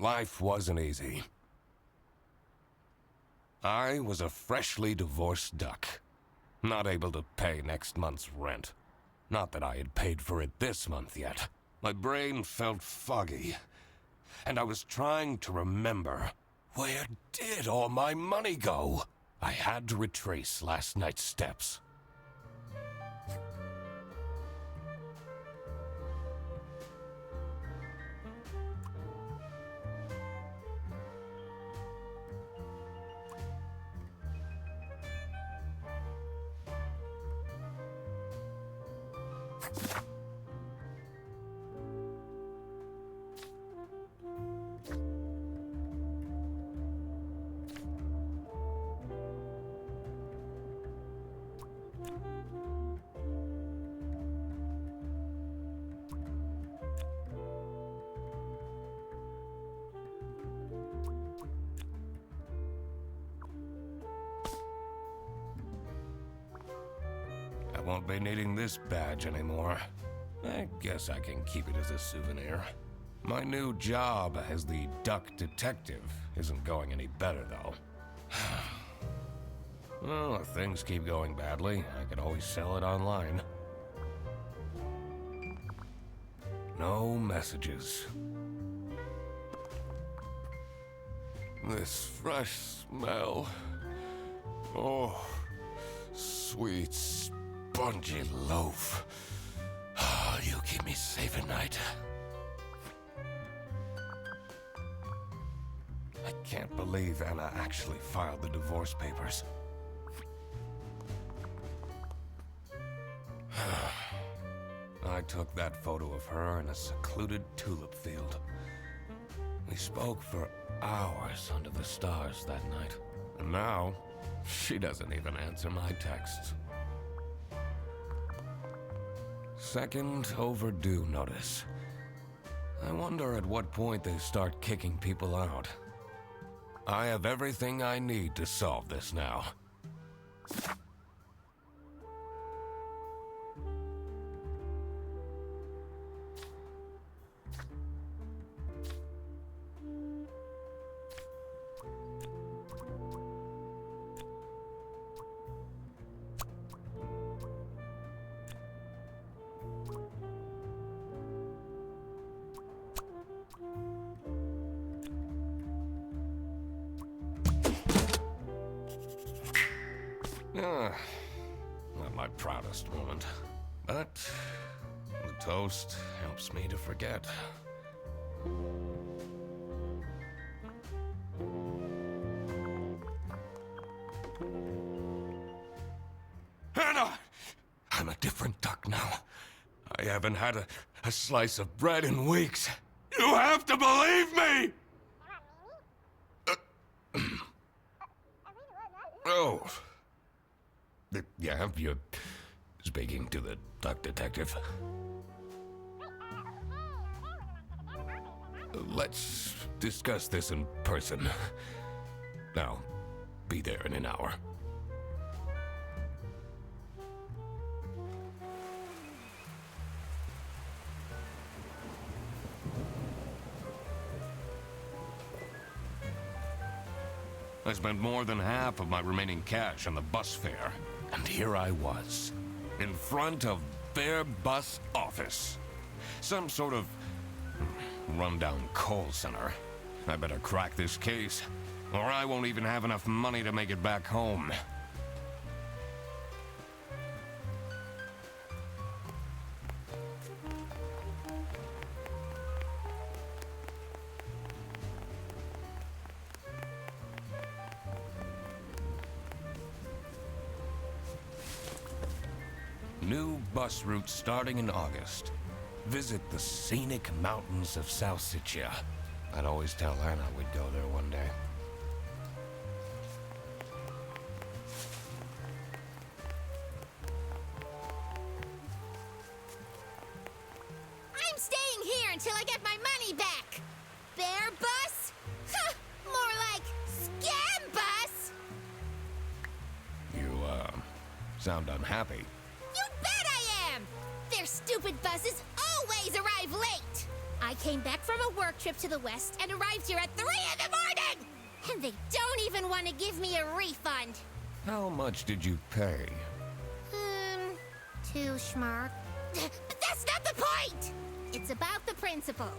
Life wasn't easy. I was a freshly divorced duck, not able to pay next month's rent. Not that I had paid for it this month yet. My brain felt foggy, and I was trying to remember, where did all my money go? I had to retrace last night's steps. I won't be needing this badge anymore. I guess I can keep it as a souvenir. My new job as the duck detective isn't going any better, though. Well, if things keep going badly, I can always sell it online. No messages. This fresh smell. Oh, sweet, spongy loaf. Oh, you keep me safe at night. I can't believe Anna actually filed the divorce papers. I took that photo of her in a secluded tulip field. We spoke for hours under the stars that night. And now, she doesn't even answer my texts. Second overdue notice. I wonder at what point they start kicking people out. I have everything I need to solve this now. Not my proudest moment, but the toast helps me to forget. Hannah! I'm a different duck now. I haven't had a slice of bread in weeks. You have to believe me! Oh. Yeah, you're speaking to the duck detective. Let's discuss this in person. I'll be there in an hour. I spent more than half of my remaining cash on the bus fare. And here I was, in front of their bus office. Some sort of rundown call center. I better crack this case, or I won't even have enough money to make it back home. New bus route starting in August. Visit the scenic mountains of South Sicily. I'd always tell Anna we'd go there one day. I'm staying here until I get my money back. Bear bus? Huh, more like scam bus. You, sound unhappy. You bet I am! Their stupid buses always arrive late! I I came back from a work trip to the west and arrived here at 3 in the morning! And they don't even want to give me a refund. How much did you pay? 2 schmark. But that's not the point! It's about the principal.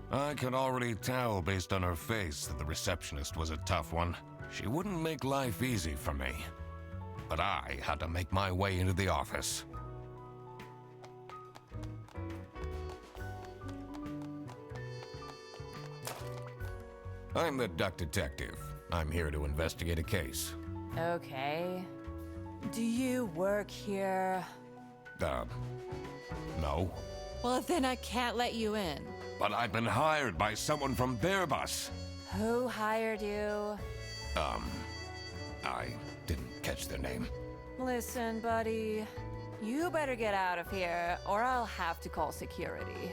I could already tell based on her face that the receptionist was a tough one. She wouldn't make life easy for me. But I had to make my way into the office. I'm the duck detective. I'm here to investigate a case. Okay. Do you work here? No. Well, then I can't let you in. But I've been hired by someone from their bus. Who hired you? I didn't catch their name. Listen, buddy. You better get out of here, or I'll have to call security.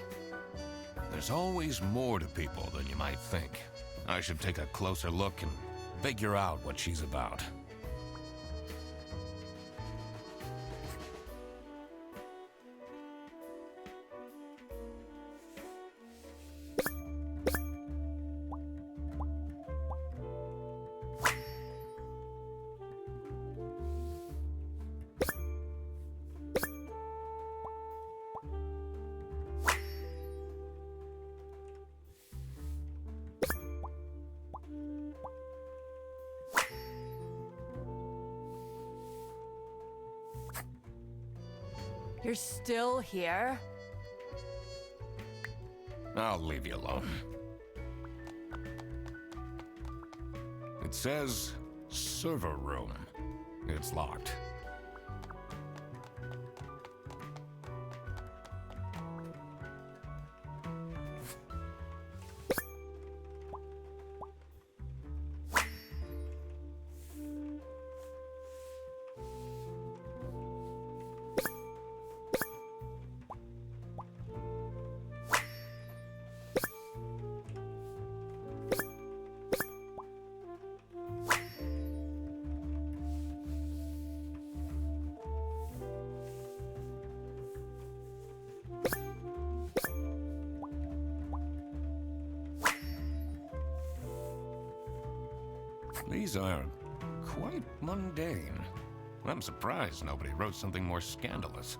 There's always more to people than you might think. I should take a closer look and figure out what she's about. You're still here? I'll leave you alone. It says server room. It's locked. These are quite mundane. I'm surprised nobody wrote something more scandalous.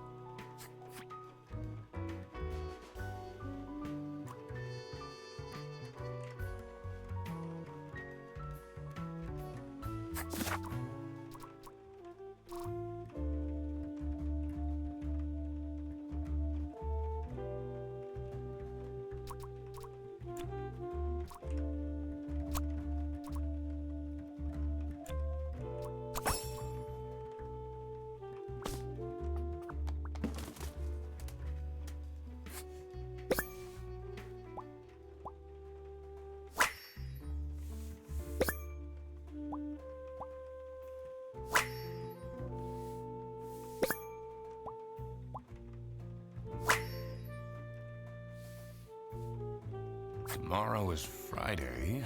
Tomorrow is Friday.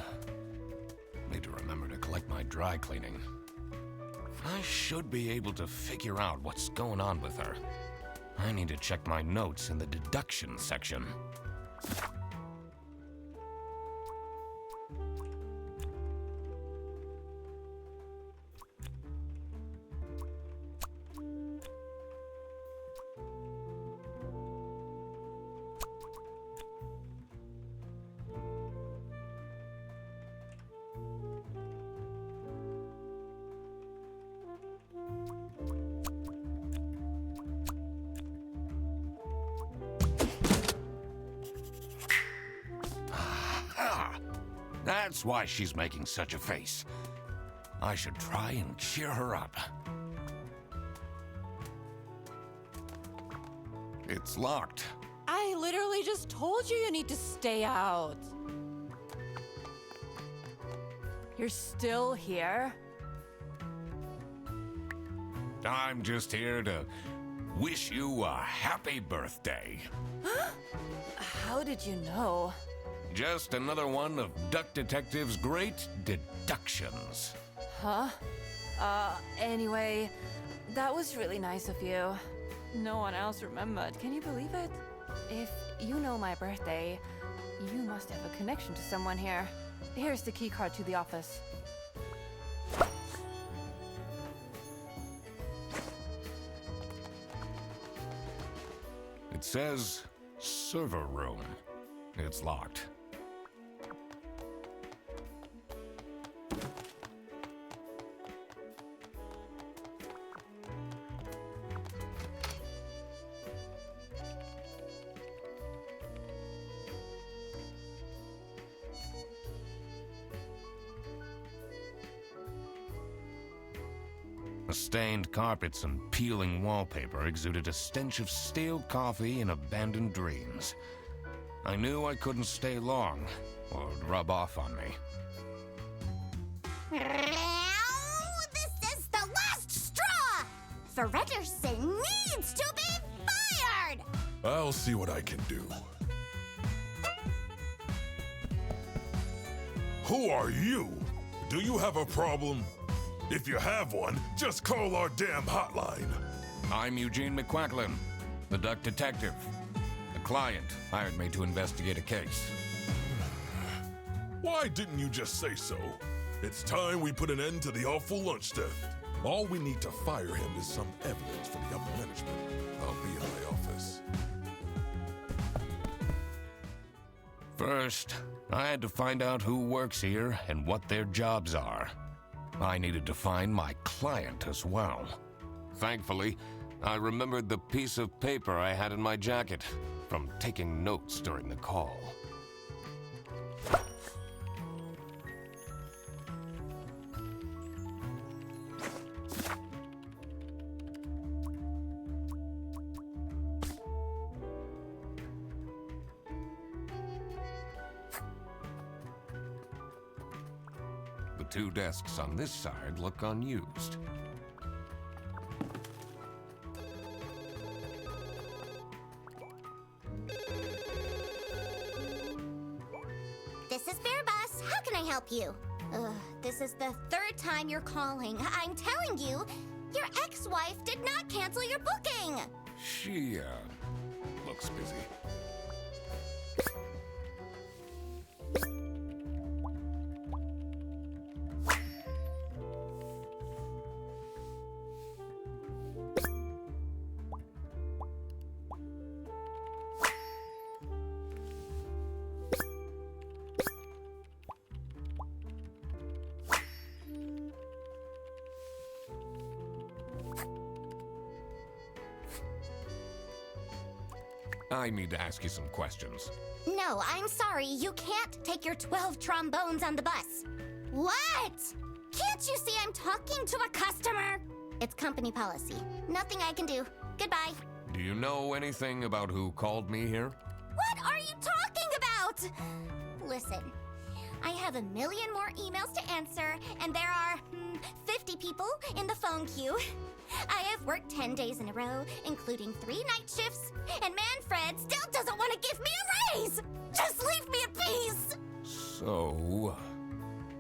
Need to remember to collect my dry cleaning. I should be able to figure out what's going on with her. I need to check my notes in the deduction section. That's why she's making such a face. I should try and cheer her up. It's locked. I literally just told you need to stay out. You're still here? I'm just here to wish you a happy birthday. How did you know? Just another one of Duck Detective's great deductions. Huh? Anyway, that was really nice of you. No one else remembered. Can you believe it? If you know my birthday, you must have a connection to someone here. Here's the key card to the office. It says server room. It's locked. The stained carpets and peeling wallpaper exuded a stench of stale coffee and abandoned dreams. I knew I couldn't stay long, or it'd rub off on me. Now, this is the last straw! Fredderson needs to be fired! I'll see what I can do. Who are you? Do you have a problem? If you have one, just call our damn hotline. I'm Eugene McQuacklin, the Duck Detective. The client hired me to investigate a case. Why didn't you just say so? It's time we put an end to the awful lunch theft. All we need to fire him is some evidence for the upper management. I'll be in my office. First, I had to find out who works here and what their jobs are. I needed to find my client as well. Thankfully, I remembered the piece of paper I had in my jacket from taking notes during the call. The two desks on this side look unused. This is Bear Bus. How can I help you? This is the third time you're calling. I'm telling you, your ex-wife did not cancel your booking. She, looks busy. I need to ask you some questions. No, I'm sorry. You can't take your 12 trombones on the bus. What? Can't you see I'm talking to a customer? It's company policy. Nothing I can do. Goodbye. Do you know anything about who called me here? What are you talking about? Listen, I have a million more emails to answer, and there are 50 people in the phone queue. I have worked 10 days in a row, including 3 night shifts, and Manfred still doesn't want to give me a raise! Just leave me in peace! So,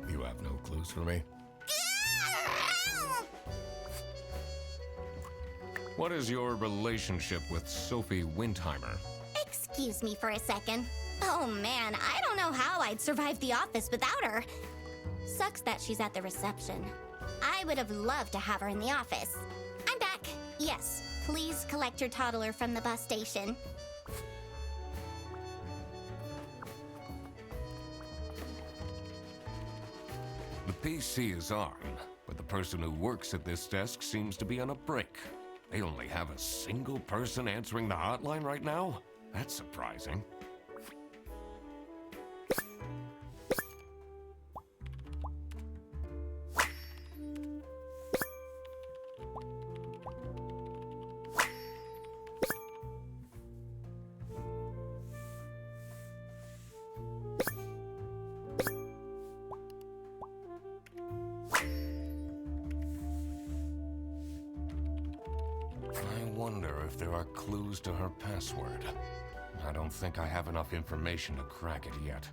you have no clues for me? What is your relationship with Sophie Windheimer? Excuse me for a second. Oh man, I don't know how I'd survive the office without her. Sucks that she's at the reception. I would have loved to have her in the office. I'm back. Yes, please collect your toddler from the bus station. The PC is on, but the person who works at this desk seems to be on a break. They only have a single person answering the hotline right now? That's surprising. wonder if there are clues to her password. I don't think I have enough information to crack it yet.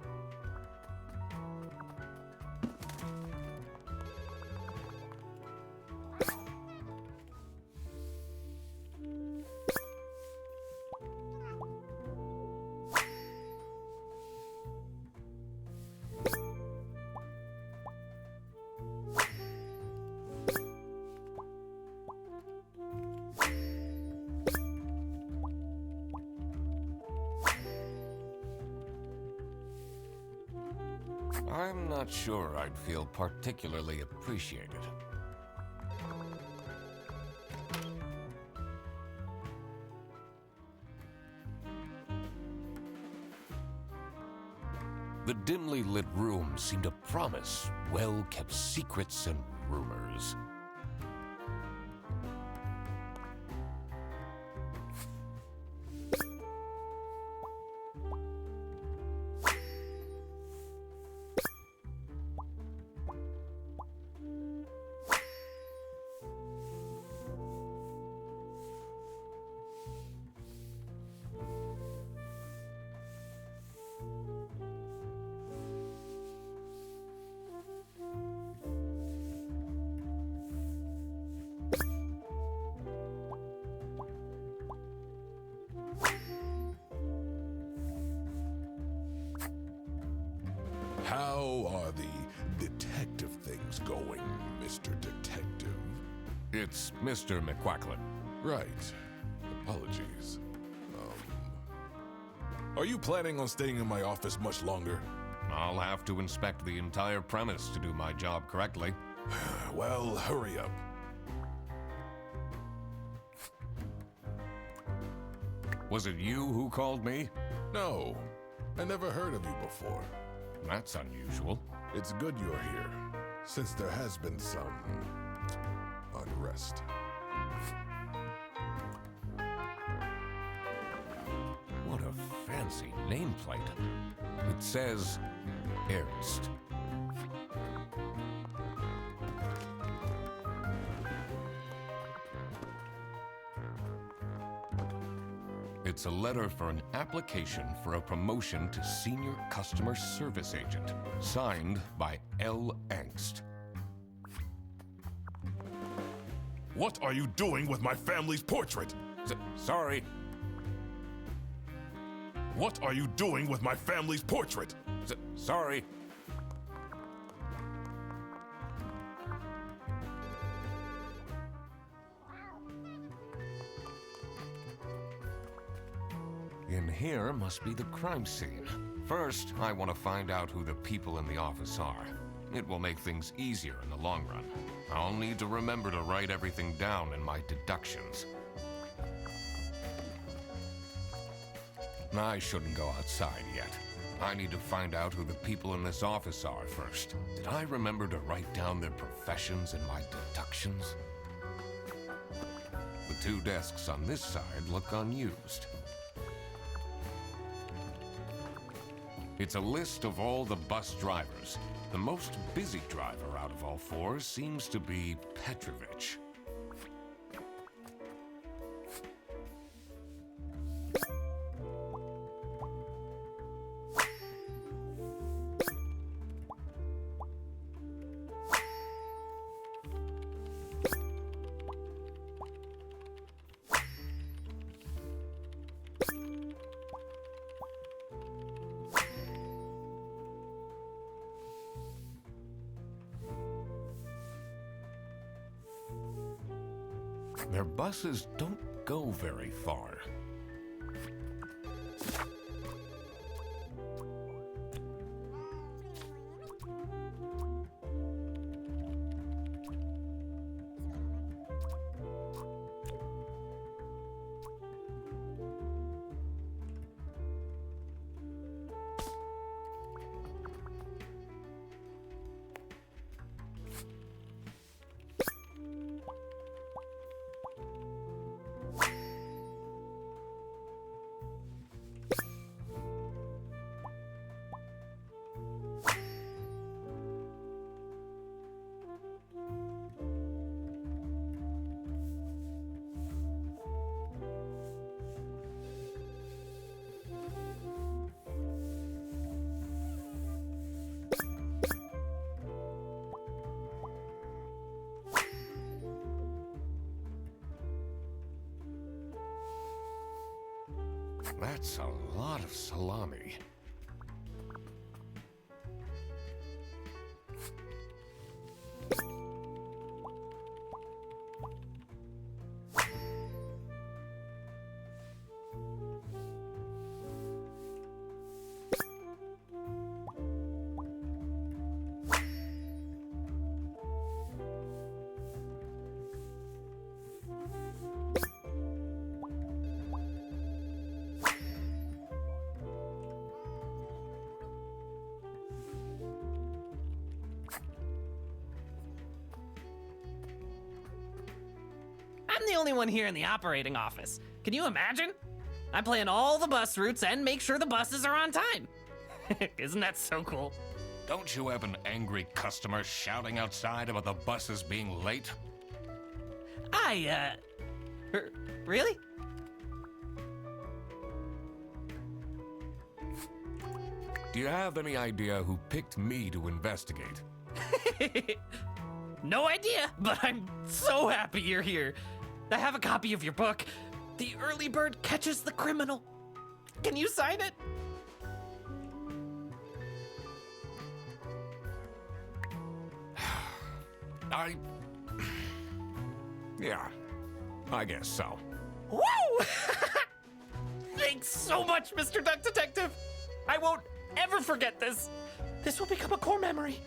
I'm not sure I'd feel particularly appreciated. The dimly lit room seemed to promise well-kept secrets and rumors. How are the detective things going, Mr. Detective? It's Mr. McQuacklet. Right. Apologies. Are you planning on staying in my office much longer? I'll have to inspect the entire premise to do my job correctly. Well, hurry up. Was it you who called me? No, I never heard of you before. That's unusual. It's good you're here, since there has been some unrest. What a fancy nameplate. It says Ernst. It's a letter for an application for a promotion to Senior Customer Service Agent, signed by L. Angst. What are you doing with my family's portrait? Sorry. What are you doing with my family's portrait? Sorry. In here must be the crime scene. First, I want to find out who the people in the office are. It will make things easier in the long run. I'll need to remember to write everything down in my deductions. I shouldn't go outside yet. I need to find out who the people in this office are first. Did I remember to write down their professions in my deductions? The two desks on this side look unused. It's a list of all the bus drivers. The most busy driver out of all four seems to be Petrovich. Their buses don't go very far. That's a lot of salami. I'm the only one here in the operating office. Can you imagine? I plan all the bus routes and make sure the buses are on time. Isn't that so cool? Don't you have an angry customer shouting outside about the buses being late? Really? Do you have any idea who picked me to investigate? No idea, but I'm so happy you're here. I have a copy of your book. The Early Bird Catches the Criminal. Can you sign it? Yeah, I guess so. Woo! Thanks so much, Mr. Duck Detective. I won't ever forget this. This will become a core memory.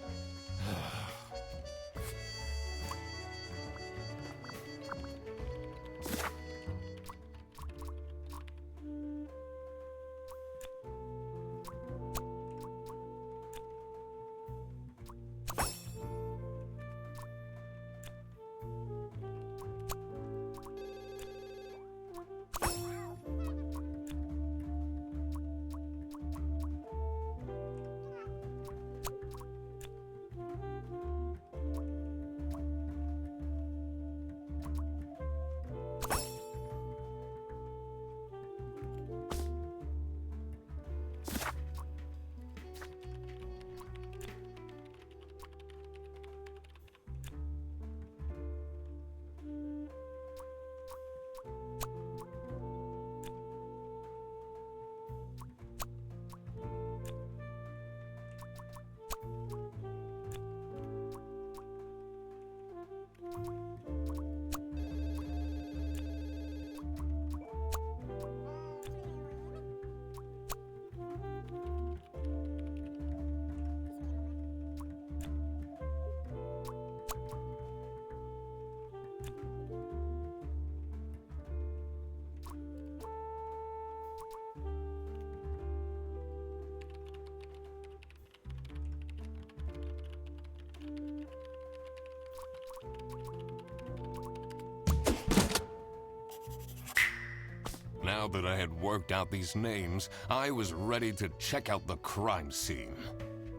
Now that I had worked out these names, I was ready to check out the crime scene.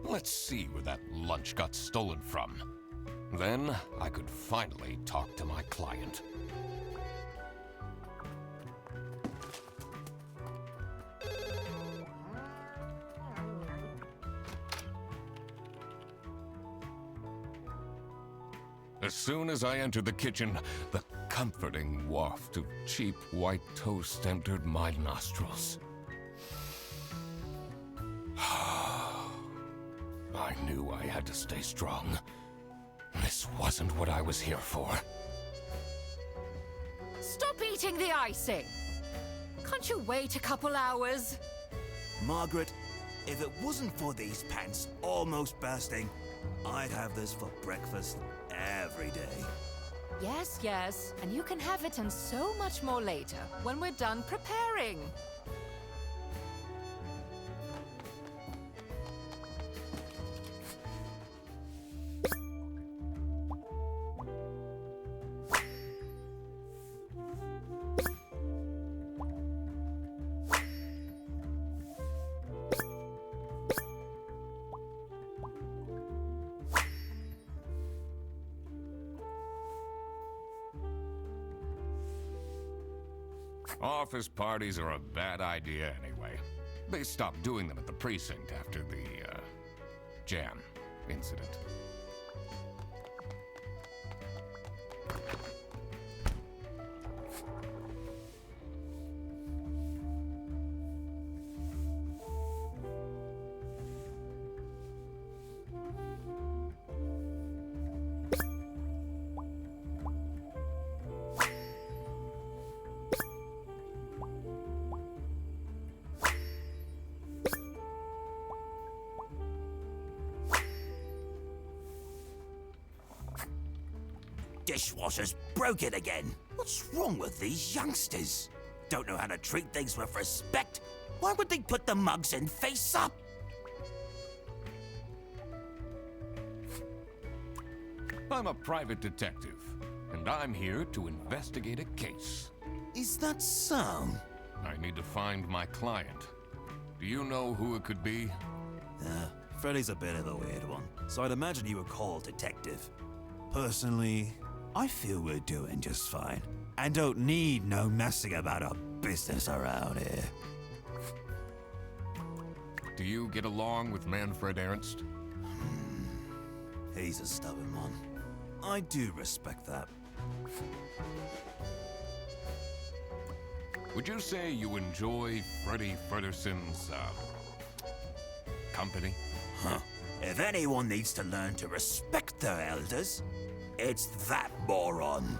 Let's see where that lunch got stolen from. Then I could finally talk to my client. As soon as I entered the kitchen, the comforting waft of cheap white toast entered my nostrils. I knew I had to stay strong. This wasn't what I was here for. Stop eating the icing! Can't you wait a couple hours? Margaret, if it wasn't for these pants almost bursting, I'd have this for breakfast every day. Yes, yes, and you can have it and so much more later, when we're done preparing. Office parties are a bad idea anyway. They stopped doing them at the precinct after the, jam incident. dishwasher's broken again. What's wrong with these youngsters? Don't know how to treat things with respect? Why would they put the mugs in face up? I'm a private detective, and I'm here to investigate a case. Is that so? I need to find my client. Do you know who it could be? Freddy's a bit of a weird one, so I'd imagine you would call detective. Personally, I feel we're doing just fine, and don't need no messing about our business around here. Do you get along with Manfred Ernst? He's a stubborn one. I do respect that. Would you say you enjoy Freddy Furderson's, company? Huh. If anyone needs to learn to respect their elders, it's that moron.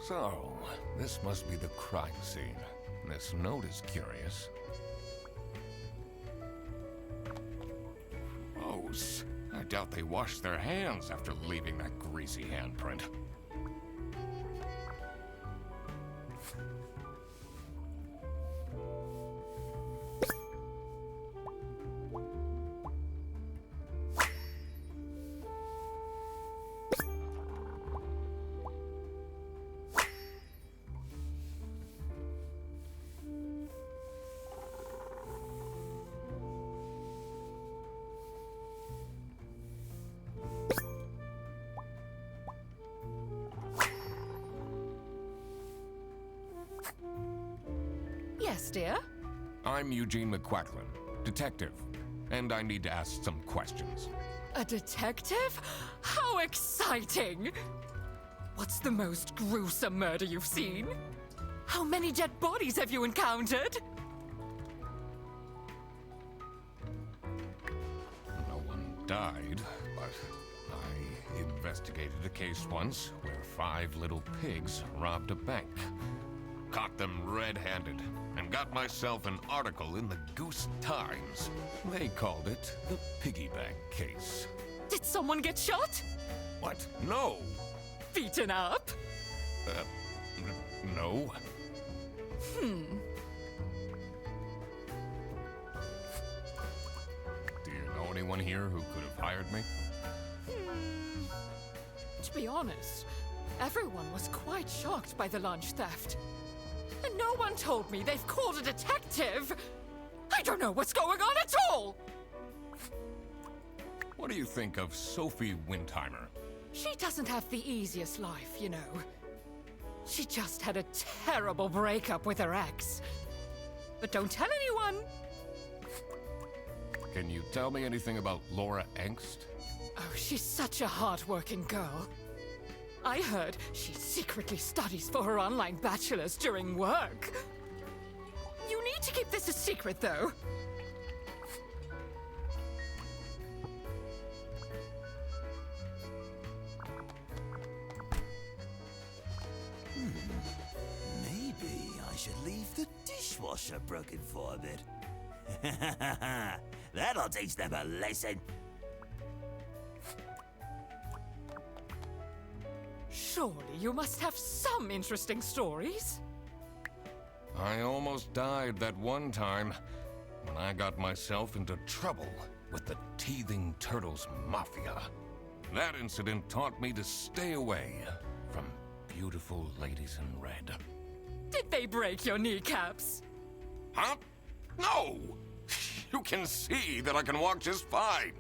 So, this must be the crime scene. This note is curious. Gross. I doubt they washed their hands after leaving that greasy handprint. Yes, dear? I'm Eugene McQuacklin, detective, and I need to ask some questions. A detective? How exciting! What's the most gruesome murder you've seen? How many dead bodies have you encountered? No one died, but I investigated a case once where 5 little pigs robbed a bank. Caught them red-handed and got myself an article in the Goose Times. They called it the Piggy Bank Case. Did someone get shot? What? No! Beaten up? No. Do you know anyone here who could have hired me? To be honest, everyone was quite shocked by the lunch theft. And no one told me they've called a detective! I don't know what's going on at all! What do you think of Sophie Windheimer? She doesn't have the easiest life, you know. She just had a terrible breakup with her ex. But don't tell anyone! Can you tell me anything about Laura Angst? Oh, she's such a hard-working girl. I heard she secretly studies for her online bachelor's during work. You need to keep this a secret, though. Maybe I should leave the dishwasher broken for a bit. That'll teach them a lesson. Surely you must have some interesting stories. I almost died that one time when I got myself into trouble with the Teething Turtles Mafia. That incident taught me to stay away from beautiful ladies in red. Did they break your kneecaps? Huh? No! You can see that I can walk just fine.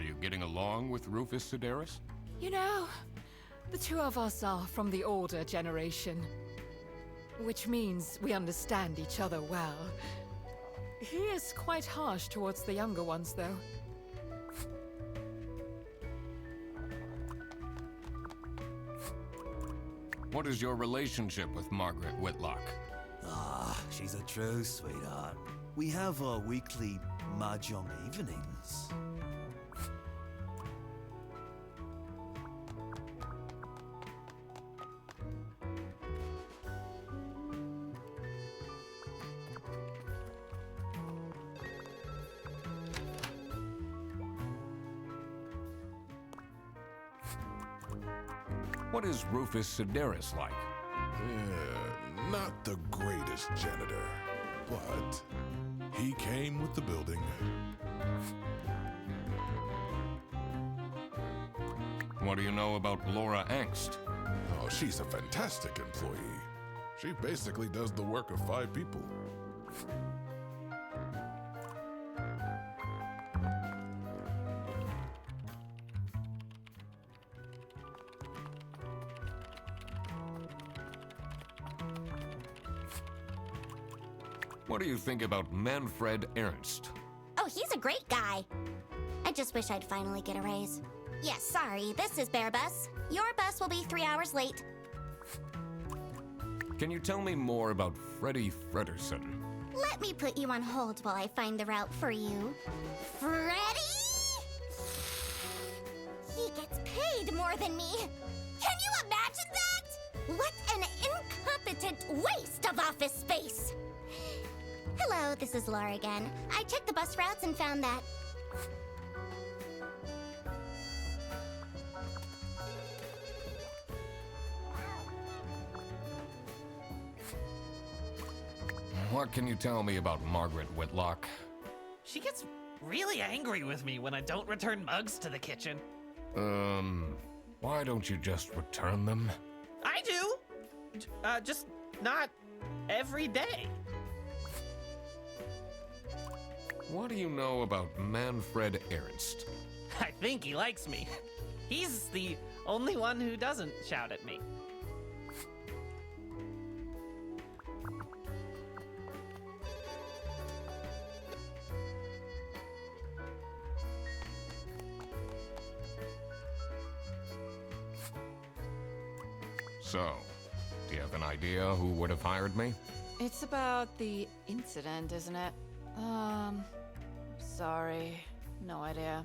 you getting along with Rufus Sedaris? You know, the two of us are from the older generation, which means we understand each other well. He is quite harsh towards the younger ones, though. What is your relationship with Margaret Whitlock? Ah, she's a true sweetheart. We have our weekly mahjong evenings. What is Rufus Sedaris like? Yeah, not the greatest janitor, but he came with the building. What do you know about Laura Angst? Oh, she's a fantastic employee. She basically does the work of 5 people. What do you think about Manfred Ernst? Oh, he's a great guy. I just wish I'd finally get a raise. Yes, sorry, this is Bear Bus. Your bus will be 3 hours late. Can you tell me more about Freddie Frederson? Let me put you on hold while I find the route for you. Freddy? He gets paid more than me. Can you imagine that? What an incompetent waste of office space. Hello, this is Laura again. I checked the bus routes and found that. What can you tell me about Margaret Whitlock? She gets really angry with me when I don't return mugs to the kitchen. Why don't you just return them? I do! Just not every day. What do you know about Manfred Ernst? I think he likes me. He's the only one who doesn't shout at me. So, do you have an idea who would have hired me? It's about the incident, isn't it? Sorry. No idea.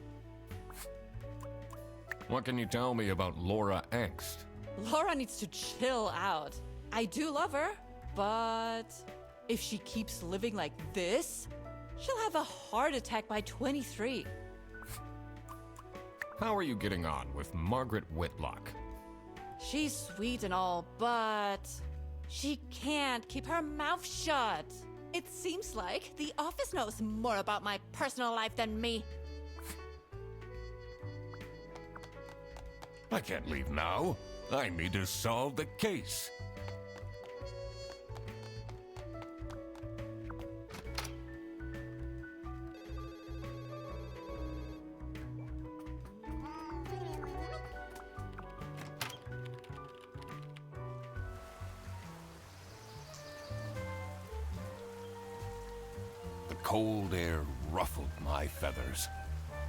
What can you tell me about Laura Angst? Laura needs to chill out. I do love her, but if she keeps living like this, she'll have a heart attack by 23. How are you getting on with Margaret Whitlock? She's sweet and all, but she can't keep her mouth shut. It seems like the office knows more about my personal life than me. I can't leave now. I need to solve the case. The cold air ruffled my feathers,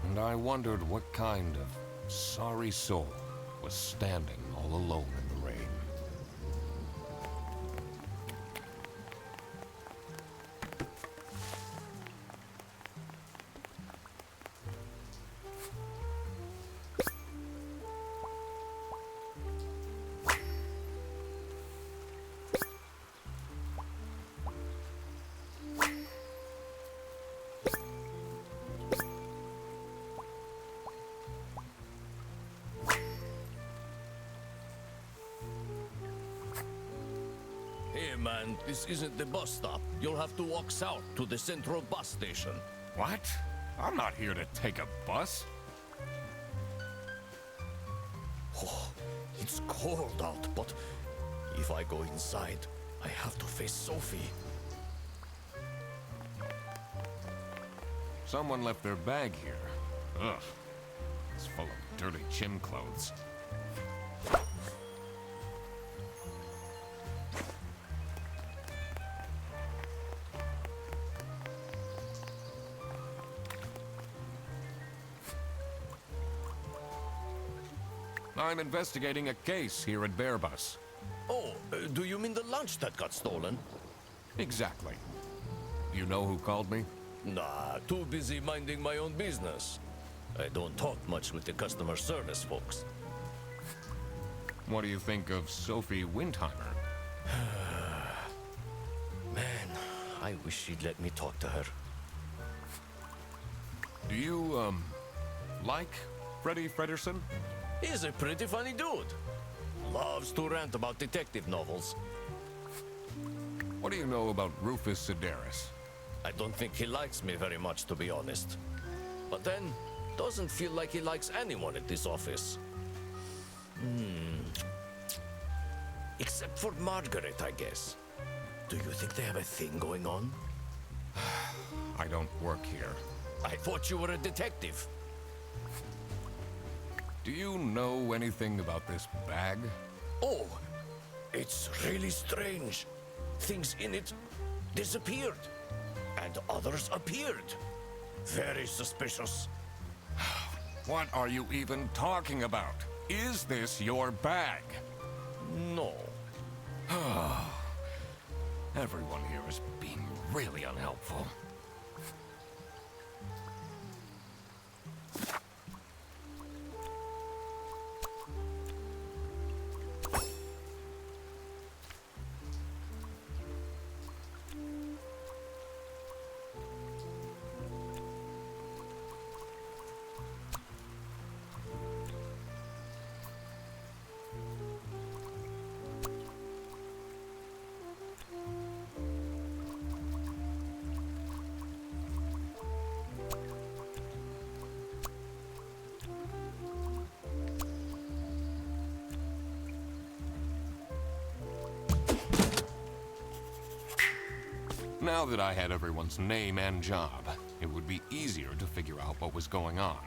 and I wondered what kind of sorry soul was standing all alone in the rain. Hey man, this isn't the bus stop. You'll have to walk south to the central bus station. What? I'm not here to take a bus. Oh, it's cold out, but if I go inside, I have to face Sophie. Someone left their bag here. Ugh. is full of dirty gym clothes. I'm investigating a case here at Bearbus. Oh, do you mean the lunch that got stolen? Exactly. You know who called me? Nah, too busy minding my own business. I don't talk much with the customer service folks. What do you think of Sophie Windheimer? Man, I wish she'd let me talk to her. Do you, like Freddie Fredersen? He's a pretty funny dude. Loves to rant about detective novels. What do you know about Rufus Sedaris? I don't think he likes me very much, to be honest. But then, doesn't feel like he likes anyone at this office. Except for Margaret, I guess. Do you think they have a thing going on? I don't work here. I thought you were a detective. Do you know anything about this bag? Oh, it's really strange. Things in it disappeared, and others appeared. Very suspicious. What are you even talking about? Is this your bag? No. Everyone here is being really unhelpful. Now that I had everyone's name and job, it would be easier to figure out what was going on.